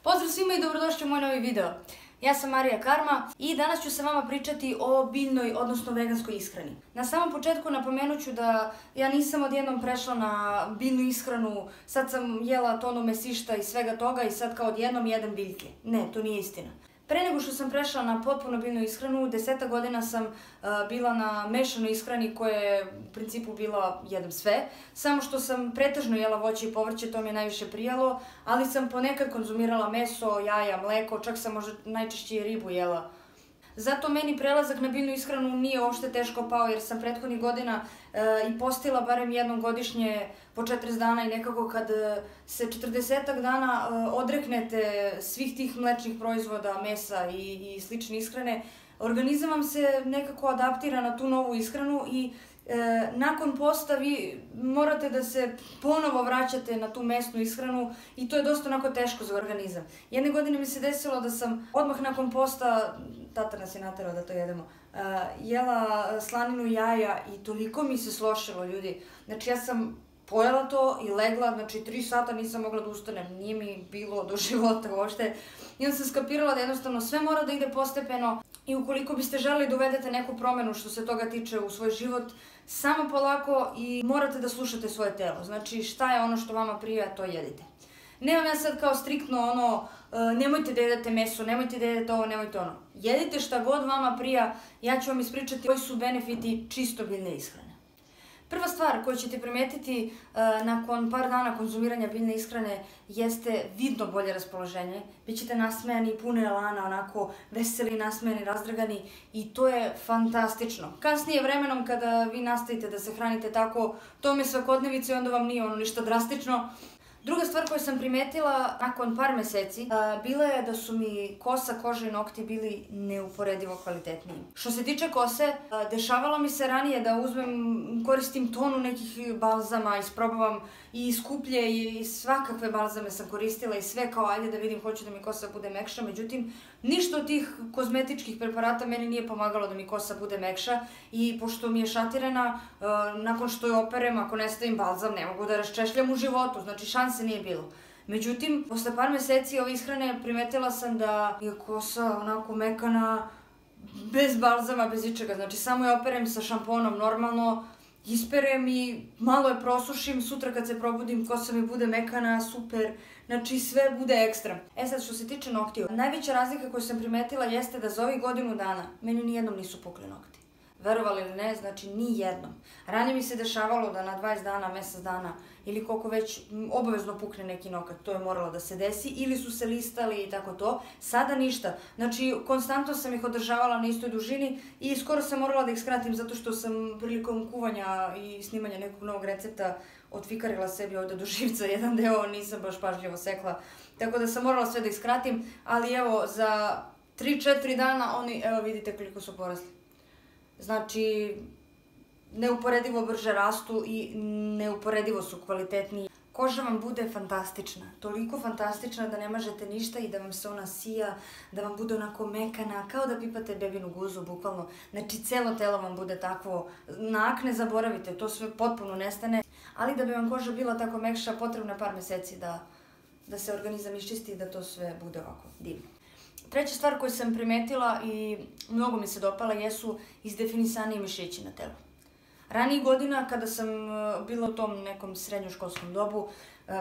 Pozdrav svima i dobrodošli u moj novi video. Ja sam Marija Karma i danas ću sa vama pričati o biljnoj, odnosno veganskoj ishrani. Na samom početku napomenut ću da ja nisam odjednom prešla na biljnu ishranu, sad sam jela tonu mesišta i svega toga i sad kao odjednom jedem biljke. Ne, to nije istina. Pre nego što sam prešla na potpuno biljnu ishranu, 10 godina sam bila na mešanoj ishrani koja je u principu bila jedem sve, samo što sam pretežno jela voće i povrće, to mi je najviše prijalo, ali sam ponekad konzumirala meso, jaja, mleko, čak sam možda najčešće i ribu jela. Zato meni prelazak na biljnu ishranu nije uopšte teško pao jer sam prethodnih godina i postila barem jednom godišnje po 40 dana i nekako kad se 40 dana odreknete svih tih mlečnih proizvoda, mesa i slične ishrane, organizam vam se nekako adaptira na tu novu ishranu i nakon posta vi morate da se ponovo vraćate na tu mesnu ishranu i to je dosta onako teško za organizam. Jedne godine mi se desilo da sam odmah nakon posta, tata nas je naterao da to jedemo, jela slaninu jaja i toliko mi se slošilo, ljudi. Znači ja sam pojela to i legla, znači 3 sata nisam mogla da ustanem, nije mi bilo do života uopšte. I onda sam skapirala da jednostavno sve mora da ide postepeno i ukoliko biste želeli da uvedete neku promenu što se toga tiče u svoj život, samo polako i morate da slušate svoje telo. Znači šta je ono što vama prija, to jedite. Nemam ja sad kao striktno ono, nemojte da jedete meso, nemojte da jedete ovo, nemojte ono. Jedite šta god vama prija, ja ću vam ispričati koji su benefiti čisto biljne ishrane. Prva stvar koju ćete primetiti nakon par dana konzumiranja biljne ishrane jeste vidno bolje raspoloženje. Bićete nasmejani, puni elana, onako veseli, nasmejani, razdragani i to je fantastično. Kasnije vremenom kada vi nastavite da se hranite tako, to mi je svakodnevica i onda vam nije ono ništa drastično. Druga stvar koju sam primetila nakon par meseci bila je da su mi kosa, koža i nokti bili neuporedivo kvalitetniji. Što se tiče kose, dešavalo mi se ranije da koristim tonu nekih balzama, isprobavam i skuplje i svakakve balzame sam koristila i sve kao ajde da vidim, hoću da mi kosa bude mekša, međutim ništa od tih kozmetičkih preparata meni nije pomagalo da mi kosa bude mekša i pošto mi je šatirena, nakon što je operem, ako ne stavim balzam, ne mogu da raščešljam u životu, znači šanse nije bilo. Međutim, posle par meseci ove ishrane primetila sam da je kosa onako mekana, bez balzama, bez ičega, znači samo je operem sa šamponom normalno, isperem i malo je prosušim, sutra kad se probudim kosa mi bude mekana, super, znači sve bude ekstra. E sad što se tiče noktiju, najveća razlika koju sam primetila jeste da za ovih godinu dana meni nijednom nisu pukli nokti. Verovali ili ne, znači ni jednom. Ranije mi se dešavalo da na 20 dana, mesec dana ili koliko već obavezno pukne neki nokat, to je moralo da se desi ili su se listali i tako to. Sada ništa. Znači konstantno sam ih održavala na istoj dužini i skoro sam morala da ih skratim zato što sam prilikom kuvanja i snimanja nekog novog recepta otfikarila sebi ovde do živca jedan deo, nisam baš pažljivo sekla. Tako da sam morala sve da ih skratim, ali evo za 3-4 dana oni, evo vidite koliko su porasli. Znači, neuporedivo brže rastu i neuporedivo su kvalitetniji. Koža vam bude fantastična, toliko fantastična da ne mažete ništa i da vam se ona sija, da vam bude onako mekana, kao da pipate bebinu guzu, bukvalno. Znači, celo telo vam bude takvo, na akne zaboravite, to sve potpuno nestane. Ali da bi vam koža bila tako mekša, potrebno je par meseci da se organizam iščisti i da to sve bude ovako divno. Treća stvar koju sam primetila i mnogo mi se dopala jesu izdefinisaniji mišići na telu. Ranijih godina kada sam bila u tom nekom srednjoškolskom dobu,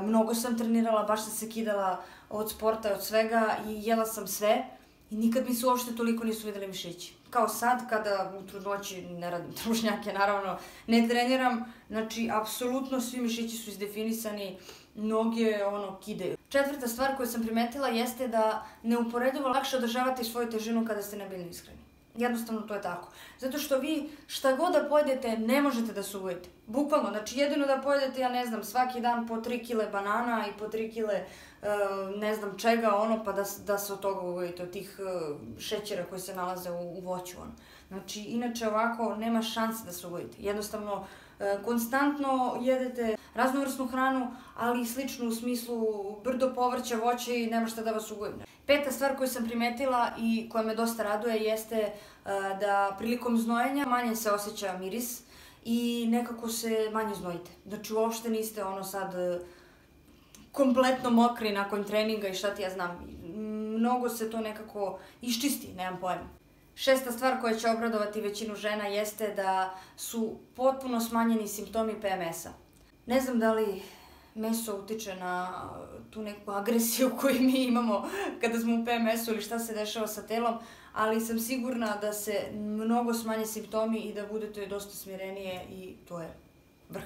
mnogo sam trenirala, baš sam se kidala od sporta i od svega i jela sam sve i nikad mi se uopšte toliko nisu videli mišići. Kao sad kada u trudnoći ne radim trušnjake, naravno ne treniram, znači apsolutno svi mišići su izdefinisani, noge ono kidaju. Četvrta stvar koju sam primetila jeste da neuporedivo lakše održavate svoju težinu kada ste na biljnoj ishrani. Jednostavno to je tako. Zato što vi šta god da pojedete ne možete da se uvojite. Bukvalno, znači jedino da pojedete, ja ne znam, svaki dan po 3 kile banana i po 3 kile ne znam čega, ono, pa da se od toga uvojite, od tih šećera koji se nalaze u voću, ono. Znači, inače ovako nema šanse da se uvojite. Jednostavno, konstantno jedete raznovrsnu hranu, ali i sličnu u smislu brdo povrća, voće i nema šta da vas ugojim. Peta stvar koju sam primetila i koja me dosta raduje jeste da prilikom znojenja manje se osjeća miris i nekako se manje znojite. Znači uopšte niste ono sad kompletno mokri nakon treninga i šta ti ja znam. Mnogo se to nekako iščisti, nemam pojma. 6. stvar koja će obradovati većinu žena jeste da su potpuno smanjeni simptomi PMS-a. Ne znam da li meso utiče na tu neku agresiju koju mi imamo kada smo u PMS-u ili šta se dešava sa telom, ali sam sigurna da se mnogo smanje simptomi i da budete dosta smirenije i to je vrh.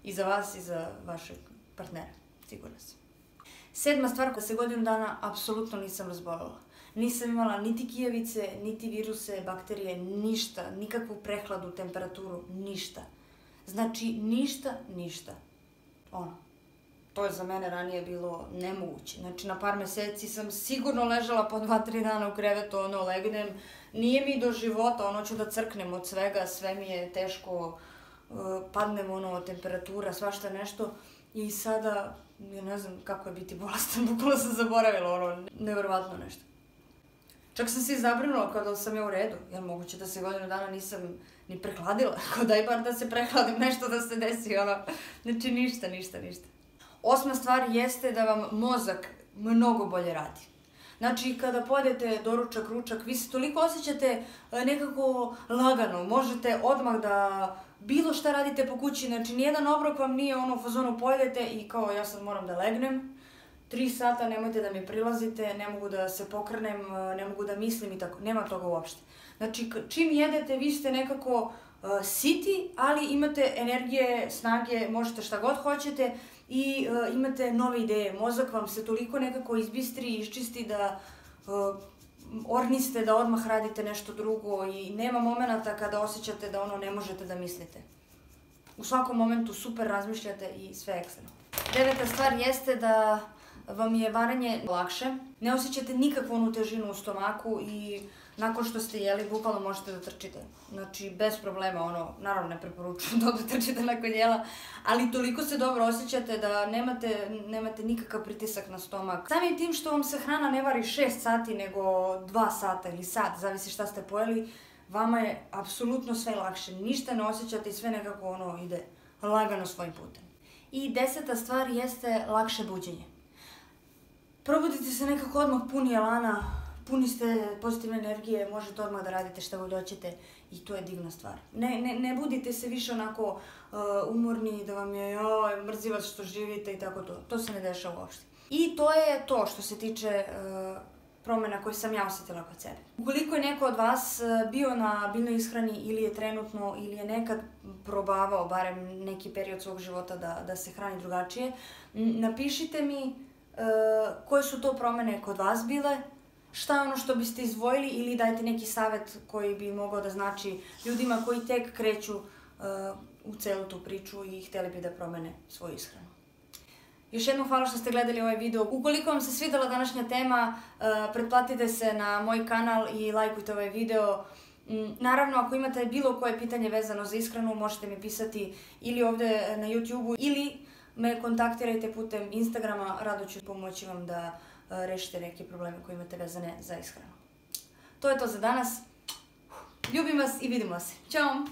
I za vas i za vašeg partnera, sigurna sam. 7. stvar koja se godinu dana apsolutno nisam razbolela. Nisam imala niti kijevice, niti viruse, bakterije, ništa, nikakvu prehladu, temperaturu, ništa. Znači ništa. To je za mene ranije bilo nemoguće. Znači na par meseci sam sigurno ležala po 2-3 dana u krevetu, legnem. Nije mi do života, ću da crknem od svega, sve mi je teško, padnem temperatura, svašta nešto. I sada, ja ne znam kako je biti bolestan, bukvalno sam zaboravila, neverovatno nešto. Čak sam se i zabrinula kada sam ja u redu, jer moguće da se godinu dana nisam ni prehladila, daj bar da se prehladim, nešto da se desi, znači ništa. 8. stvar jeste da vam mozak mnogo bolje radi. Znači, kada pojedete doručak, ručak, vi se toliko osjećate nekako lagano, možete odmah da bilo šta radite po kući, znači nijedan obrok vam nije u fazonu pojedete i kao ja sad moram da legnem, 3 sata nemojte da mi prilazite, ne mogu da se pokrnem, ne mogu da mislim i tako, nema toga uopšte. Znači, čim jedete, vi ste nekako siti, ali imate energije, snage, možete šta god hoćete i imate nove ideje. Mozak vam se toliko nekako izbistri i iščisti da orniste, da odmah radite nešto drugo i nema momenata kada osjećate da ne možete da mislite. U svakom momentu super razmišljate i sve ekstremno. 9. stvar jeste da vam je varanje lakše, ne osjećate nikakvu onu težinu u stomaku i nakon što ste jeli, bukvalno možete da trčite. Znači, bez problema, naravno ne preporučujem da trčite nakon jela, ali toliko se dobro osjećate da nemate nikakav pritisak na stomak. Samim tim što vam se hrana ne vari 6 sati, nego 2 sata ili sat, zavisi šta ste pojeli, vama je apsolutno sve lakše. Ništa ne osjećate i sve nekako ide lagano svojim putem. I 10. stvar jeste lakše buđenje. Probudite se nekako odmah puni elana, puni ste pozitivne energije, možete odmah da radite šta god hoćete i to je divna stvar. Ne budite se više onako umorni da vam je mrzi vas što živite i tako to. To se ne dešava uopšte. I to je to što se tiče promjena koje sam ja osjetila kod sebe. Ukoliko je neko od vas bio na biljnoj ishrani ili je trenutno ili je nekad probavao barem neki period svog života da se hrani drugačije, napišite mi koje su to promjene kod vas bile, šta je ono što biste izdvojili ili dajte neki savjet koji bi mogao da znači ljudima koji tek kreću u celu tu priču i htjeli bi da promene svoju ishranu. Još jednom hvala što ste gledali ovaj video. Ukoliko vam se svidjela današnja tema, pretplatite se na moj kanal i lajkujte ovaj video. Naravno, ako imate bilo koje pitanje vezano za ishranu, možete mi pisati ili ovdje na YouTube-u ili me kontaktirajte putem Instagrama, rado ću pomoći vam da rešite neke probleme koje imate vezane za ishranu. To je to za danas. Ljubim vas i vidimo se. Ćao!